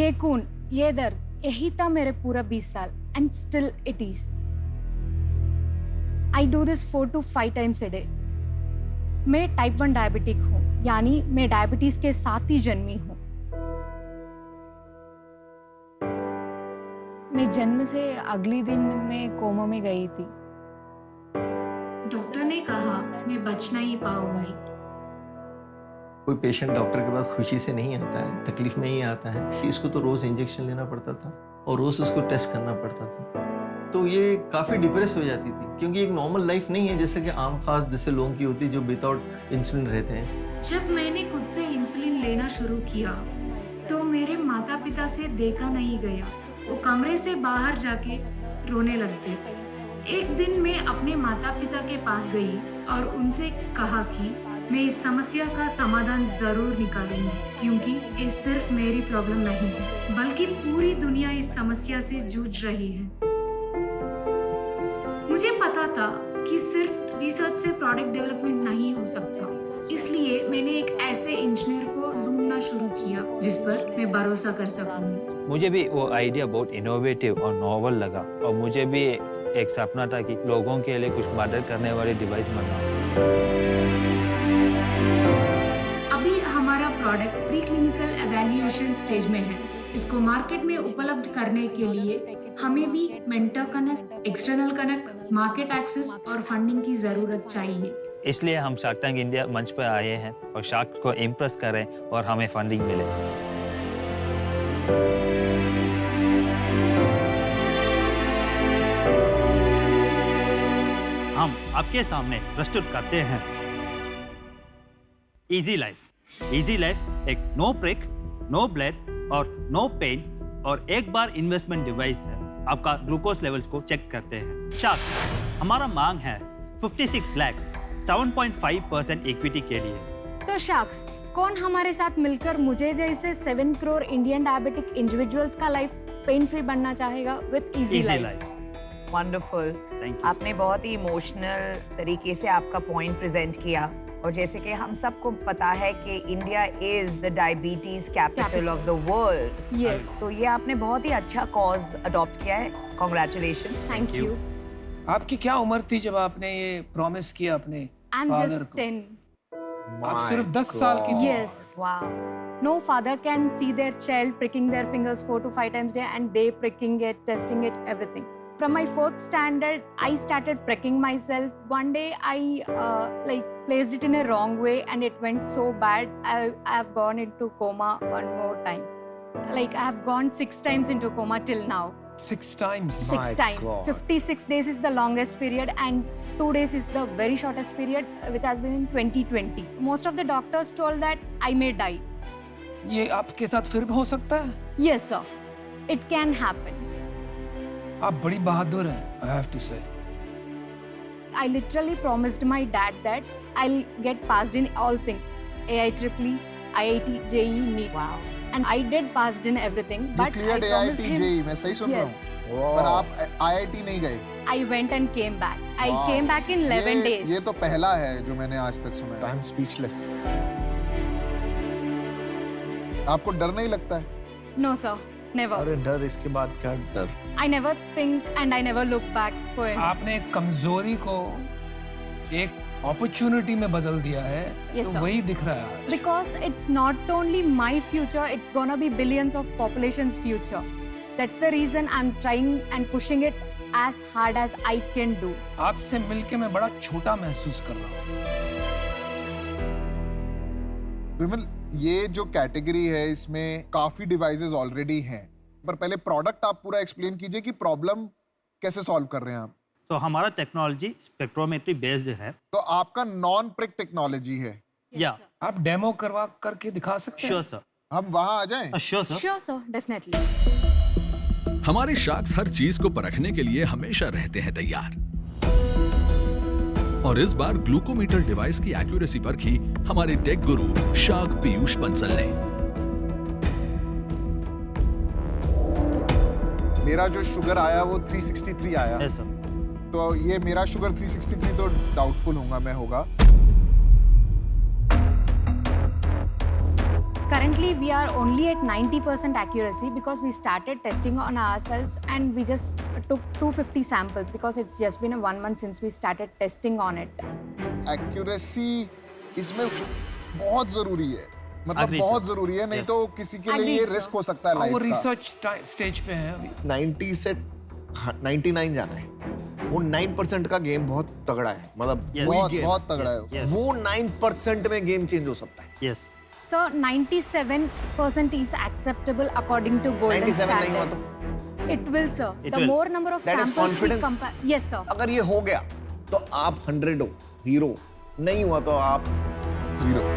ये खून, ये दर्द, यही था मेरे पूरा 20 साल and still it is. I do this 4 to 5 times a day। मैं टाइप 1 डायबिटिक हूँ, यानी मैं डायबिटीज के साथ ही जन्मी हूँ। मैं जन्म से अगले दिन मैं कोमा में गई थी। डॉक्टर ने कहा मैं बच नहीं पाऊंगी। कोई पेशेंट डॉक्टर के पास खुशी से नहीं आता है, तकलीफ में ही आता है। इसको तो रोज इंजेक्शन लेना पड़ता था और रोज उसको टेस्ट करना पड़ता था, तो ये काफ़ी डिप्रेस हो जाती थी, क्योंकि एक नॉर्मल लाइफ नहीं है जैसे कि आम खास जैसे लोगों की होती है जो विदाउट इंसुलिन रहते हैं। जब मैंने खुद से इंसुलिन लेना शुरू किया तो मेरे माता पिता से देखा नहीं गया। वो कमरे से बाहर जाके रोने लगते। एक दिन मैं अपने माता पिता के पास गई और उनसे कहा कि मैं इस समस्या का समाधान जरूर निकालूंगी, क्योंकि ये सिर्फ मेरी प्रॉब्लम नहीं है बल्कि पूरी दुनिया इस समस्या से जूझ रही है। मुझे पता था कि सिर्फ रिसर्च से प्रोडक्ट डेवलपमेंट नहीं हो सकता, इसलिए मैंने एक ऐसे इंजीनियर को ढूंढना शुरू किया जिस पर मैं भरोसा कर सकूं। मुझे भी वो आइडिया बहुत इनोवेटिव और नॉवल लगा और मुझे भी एक सपना था कि लोगों के लिए कुछ मदद करने वाली डिवाइस बनाऊं। अभी हमारा product pre clinical evaluation stage में है। इसको मार्केट में उपलब्ध करने के लिए हमें भी mentor connect, external connect, market access और फंडिंग की जरूरत चाहिए। इसलिए हम शार्क टैंक इंडिया मंच पर आए हैं और शार्क को इम्प्रेस करें और हमें फंडिंग मिले। हम आपके सामने प्रस्तुत करते हैं इजी लाइफ। इजी लाइफ एक नो प्रिक, नो ब्लड और नो पेन और एक बार इन्वेस्टमेंट डिवाइस है। आपका ग्लूकोज लेवल्स को चेक करते हैं। शार्क, हमारा मांग है 56 लाख 7.5% इक्विटी के लिए। तो शार्क्स, कौन हमारे साथ मिलकर मुझे जैसे 7 करोड़ इंडियन डायबिटिक इंडिविजुअल्स का लाइफ पेन फ्री बनना चाहेगा विद इजी लाइफ? वंडरफुल। आपने बहुत ही इमोशनल तरीके से आपका पॉइंट प्रेजेंट किया, और जैसे कि हम सबको पता है कि India is the diabetes capital of the world. Yes. तो ये आपने बहुत ही अच्छा कॉज अडॉप्ट किया है। कॉन्ग्रेचुलेशन। Thank you. आपकी क्या उम्र थी जब आपने ये प्रॉमिस किया अपने फादर को? 10। आप सिर्फ 10 साल की थी। Yes. Wow. No father can see their child pricking their fingers 4 to 5 times a day and they pricking it, testing it, everything. From my 4th standard, I started pricking myself. One day, I placed it in a wrong way and it went so bad. I have gone into coma one more time. Like I have gone 6 times into coma till now. 6 times. 6 times. 56 days is the longest period and 2 days is the very shortest period, which has been in 2020. Most of the doctors told that I may die. ये आपके साथ फिर भी हो सकता है? Yes, sir. It can happen. आप बड़ी बहादुर हैं, I have to say. I literally promised my dad that I'll get passed in all things. AIEEE, IIT, JEE, NEET. Wow. And I did passed in everything. You But I cleared promised AIT him. JEE, मैं सही सुन रहा Yes. हूँ? पर आप IIT नहीं गए? I went and came back. I Wow. came back in 11 days. ये तो पहला है जो मैंने आज तक सुना है। I'm speechless. आपको डर नहीं लगता है? No, sir. Never. अरे डर, इसके बाद क्या डर? I never think and I never look back for it. आपने एक कमजोरी को एक अपॉर्चुनिटी में बदल दिया है। Yes, तो sir. वही दिख रहा है आज। Because it's not only my future, it's gonna be billions of population's future. That's the reason I'm trying and pushing it as hard as I can do. आपसे मिलके मैं बड़ा छोटा महसूस कर रहा हूँ। विमल, ये जो कैटेगरी है इसमें काफी डिवाइसेस ऑलरेडी हैं, पर पहले प्रोडक्ट आप पूरा एक्सप्लेन कीजिए कि प्रॉब्लम कैसे सॉल्व कर रहे हैं आप। तो हमारा टेक्नोलॉजी स्पेक्ट्रोमेट्री बेस्ड है। तो आपका नॉन प्रिक टेक्नोलॉजी है। या आप डेमो करवा करके दिखा सकते हैं? Sure sir. हम वहां आ जाएं? Sure sir. Sure, sir. Definitely. हमारे शार्क्स हर चीज को परखने के लिए हमेशा रहते हैं तैयार, और इस बार ग्लूकोमीटर डिवाइस की एक्यूरेसी परखी हमारे टेक गुरु शार्क पीयूष बंसल ने। मेरा जो शुगर आया वो 363 आया। Yes sir. तो ये मेरा शुगर 363 तो डाउटफुल होगा मैं होगा। currently we are only at 90% accuracy because we started testing on ourselves and we just took 250 samples because it's just been 1 month since we started testing on it. Accuracy इसमें बहुत जरूरी है, मतलब Agreed, बहुत sir. जरूरी है, नहीं Yes. तो किसी के लिए ये Agreed, रिस्क sir. हो सकता है वो लाइफ का। रिसर्च स्टेज पे है अभी। 90 से 99 जाना है। वो 9% का गेम बहुत तगड़ा है, मतलब Yes. वही बहुत गेम बहुत तगड़ा है। Yes. वो 9% में गेम चेंज हो सकता है। Yes. So 97% is acceptable according to golden 97 नहीं हुआ तो? standards. It will, sir. It The will. more number of That is samples we confidence. compare. Yes, sir. अगर ये हो गया तो आप 100 हो, 0 नहीं हुआ तो आप जीरो।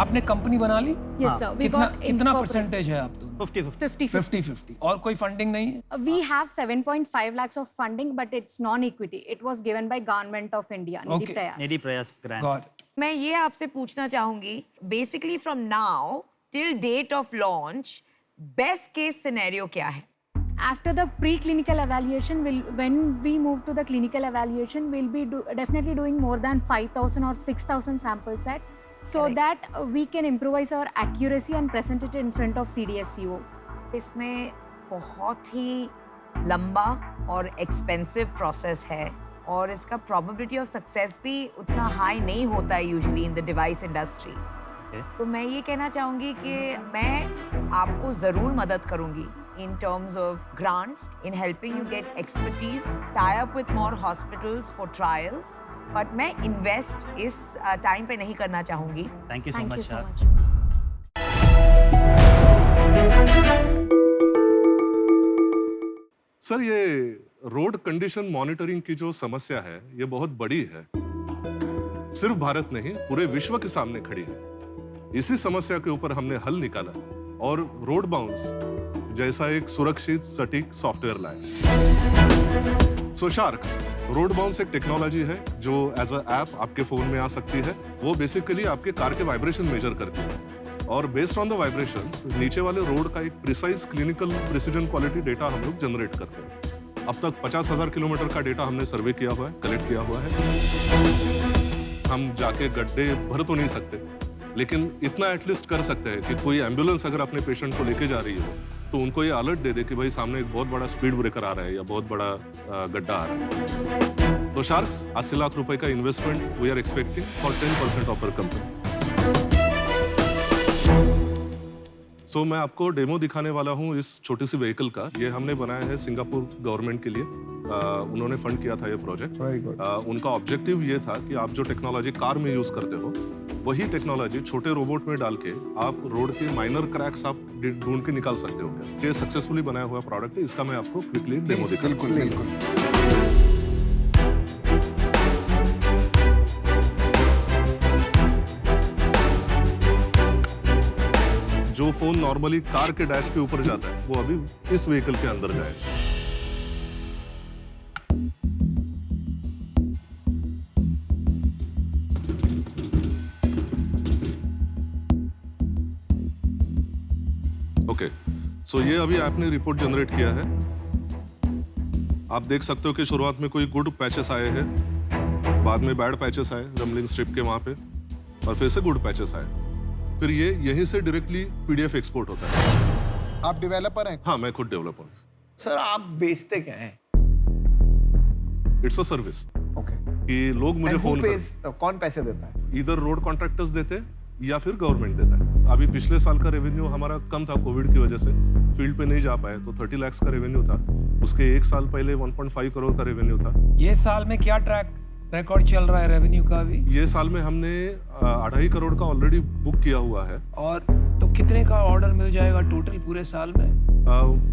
आपने कंपनी बना ली? Yes, sir. We कितना got कितना incorporated. परसेंटेज है आप दोनों? 50-50. 50-50. 50-50 और कोई फंडिंग नहीं है? We have 7.5 lakhs of funding, but it's non-equity. It was given by Government of India, Nidhi Okay. Prayas. Nidhi Prayas grant. Got it. मैं ये आपसे पूछना चाहूंगी, basically from now till date of launch best case scenario क्या है? After the preclinical evaluation, when we move to the clinical evaluation, we'll be definitely doing more than 5,000 or 6,000 sample set, so Correct. that we can improvise our accuracy and present it in front of CDSCO. इसमें बहुत ही लंबा और expensive process है और इसका probability of success भी उतना high नहीं होता है usually in the device industry. Okay. तो मैं ये कहना चाहूँगी कि मैं आपको ज़रूर मदद करूँगी in terms of grants, in helping you get expertise, tie up with more hospitals for trials. But मैं invest इस टाइम पे नहीं करना चाहूँगी। Thank you so Thank much, you so sir. much. Sir, ये रोड कंडीशन मॉनिटरिंग की जो समस्या है ये बहुत बड़ी है, सिर्फ भारत नहीं पूरे विश्व के सामने खड़ी है। इसी समस्या के ऊपर हमने हल निकाला और रोड बाउंस जैसा एक सुरक्षित सटीक सॉफ्टवेयर लाया। सो शार्क्स रोड बाउंस एक टेक्नोलॉजी है जो एज अ ऐप आपके फोन में आ सकती है। वो बेसिकली आपके कार के वाइब्रेशन मेजर करती है और बेस्ड ऑन द वाइब्रेशंस नीचे वाले रोड का एक precise clinical precision quality data हम लोग जनरेट करते हैं। अब तक 50,000 किलोमीटर का डेटा हमने सर्वे किया हुआ है, कलेक्ट किया हुआ है। हम जाके गड्ढे भर तो नहीं सकते, लेकिन इतना एटलीस्ट कर सकते हैं कि कोई एम्बुलेंस अगर अपने पेशेंट को लेके जा रही हो तो उनको ये अलर्ट दे दे कि भाई सामने एक बहुत बड़ा स्पीड ब्रेकर आ रहा है या बहुत बड़ा गड्ढा आ रहा है। तो शार्क्स 80 लाख रुपए का investment we are expecting for 10% of our company. सो मैं आपको डेमो दिखाने वाला हूँ इस छोटी सी व्हीकल का। ये हमने बनाया है सिंगापुर गवर्नमेंट के लिए। उन्होंने फंड किया था ये प्रोजेक्ट। उनका ऑब्जेक्टिव ये था कि आप जो टेक्नोलॉजी कार में यूज करते हो वही टेक्नोलॉजी छोटे रोबोट में डाल के आप रोड के माइनर क्रैक्स आप ढूंढ के निकाल सकते हो। ये सक्सेसफुली बनाया हुआ प्रोडक्ट है, इसका मैं आपको क्विकली डेमो दिखाऊंगा। बिल्कुल बिल्कुल। जो फोन नॉर्मली कार के डैश के ऊपर जाता है वो अभी इस व्हीकल के अंदर जाएगा। ओके, सो ये अभी आपने रिपोर्ट जनरेट किया है। आप देख सकते हो कि शुरुआत में कोई गुड पैचेस आए हैं, बाद में बैड पैचेस आए रमलिंग स्ट्रिप के वहां पे, और फिर से गुड पैचेस आए। फिर ये यहीं से डायरेक्टली पीडीएफ एक्सपोर्ट होता है। आप डेवलपर हैं? हाँ, मैं खुद डेवलपर हूँ। सर आप बेचते क्या हैं? It's a service okay. कि लोग मुझे And who फोन pays? कौन पैसे देता है? इधर रोड कॉन्ट्रैक्टर्स देते या फिर गवर्नमेंट देता है। अभी पिछले साल का रेवेन्यू हमारा कम था कोविड की वजह से, फील्ड पे नहीं जा पाए, तो 30 लाख का रेवेन्यू था। उसके एक साल पहले 1.5 करोड़ का रेवेन्यू था। ये साल में क्या ट्रैक रिकॉर्ड चल रहा है रेवेन्यू का अभी? ये साल में हमने 2.5 करोड़ का ऑलरेडी बुक किया हुआ है। और तो कितने का ऑर्डर मिल जाएगा टोटल पूरे साल में?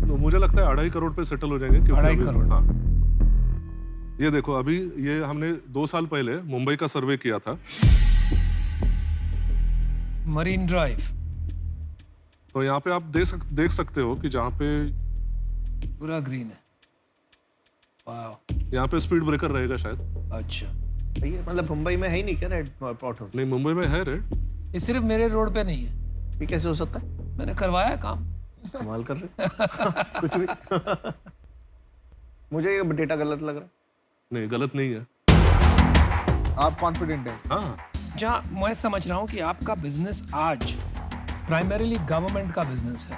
तो मुझे लगता है 2.5 करोड़ पे सेटल हो जाएंगे। 2.5 करोड़। हाँ, ये देखो अभी ये हमने 2 साल पहले मुंबई का सर्वे किया था। Marine drive. तो यहाँ पे आप देख सकते हो कि जहाँ पे पूरा ग्रीन है। वाह। यहाँ पे स्पीड ब्रेकर रहेगा शायद। अच्छा, ये मतलब मुंबई में है ही नहीं क्या रेड पॉट? नहीं, मुंबई में है रेड। ये सिर्फ मेरे रोड पे नहीं है। ये कैसे हो सकता है? मैंने करवाया काम। कमाल कर रहे कुछ भी। मुझे ये डेटा गलत लग रहा है। नहीं, गलत नहीं है। आप कॉन्फिडेंट हैं? हाँ जहाँ मैं समझ रहा हूँ कि आपका बिजनेस आज प्राइमरीली गवर्नमेंट का बिजनेस है,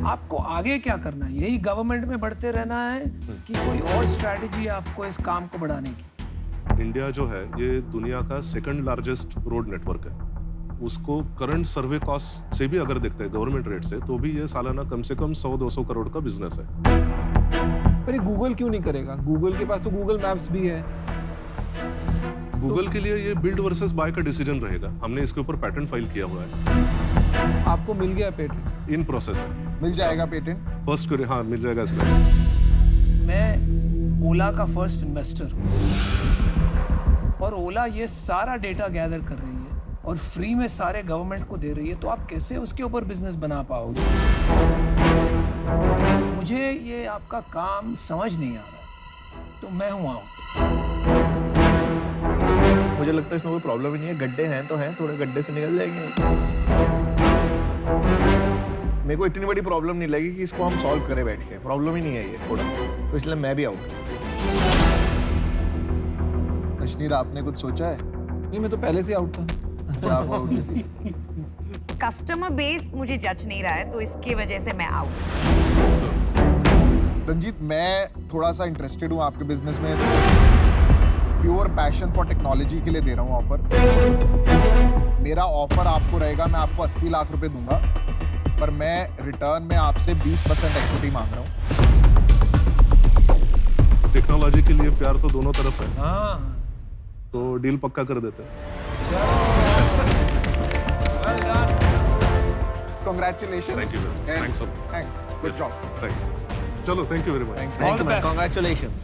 आपको आगे क्या करना है? यही गवर्नमेंट में बढ़ते रहना है कि कोई और स्ट्रैटेजी है आपको इस काम को बढ़ाने की? इंडिया जो है ये दुनिया का सेकंड लार्जेस्ट रोड नेटवर्क है। उसको करंट सर्वे कॉस्ट से भी अगर देखते हैं गवर्नमेंट रेट से, तो भी ये सालाना कम से कम 100-200 करोड़ का बिजनेस है। पर ये गूगल क्यों नहीं करेगा? गूगल के पास तो गूगल मैप्स भी है। गूगल के लिए ये बिल्ड वर्सेस बाय का डिसीजन रहेगा। हमने इसके ऊपर पैटेंट फाइल किया हुआ है। आपको मिल गया पेटेंट? इन प्रोसेस है। मिल जाएगा पेटेंट? फर्स्ट करे, हाँ मिल जाएगा इसका। मैं ओला का फर्स्ट इन्वेस्टर हूँ और ओला ये सारा डेटा गैदर कर रही है और फ्री में सारे गवर्नमेंट को दे रही है, तो आप कैसे उसके ऊपर बिजनेस बना पाओगे? मुझे ये आपका काम समझ नहीं आ रहा, तो मैं हूँ आउट। मुझे लगता है इसमें कोई प्रॉब्लम ही नहीं है। गड्ढे हैं तो हैं, थोड़े गड्ढे से निकल जाएंगे। मेरे को इतनी बड़ी प्रॉब्लम नहीं लगी कि इसको हम सॉल्व करें बैठ के। प्रॉब्लम ही नहीं है ये थोड़ा, तो इसलिए मैं भी आउट। अशनीर, आपने कुछ सोचा है? नहीं, मैं तो पहले से आउट था। आप आउट थी। कस्टमर बेस मुझे जज नहीं रहा है, तो इसकी वजह से मैं आउट। रंजीत, मैं थोड़ा सा इंटरेस्टेड हूँ आपके बिजनेस में। प्योर पैशन फॉर टेक्नोलॉजी के लिए दे रहा हूँ ऑफर। मेरा ऑफर आपको रहेगा, मैं आपको 80 लाख रुपए दूंगा, पर मैं रिटर्न में आपसे 20% इक्विटी मांग रहा हूँ। टेक्नोलॉजी के लिए प्यार तो दोनों तरफ है। हाँ, तो डील पक्का कर देते हैं। Congratulations. Thank you very much. And Thanks, sir. Thanks. Good Yes. job. Thanks. चलो, thank you very much. Thank you. All the best. Congratulations.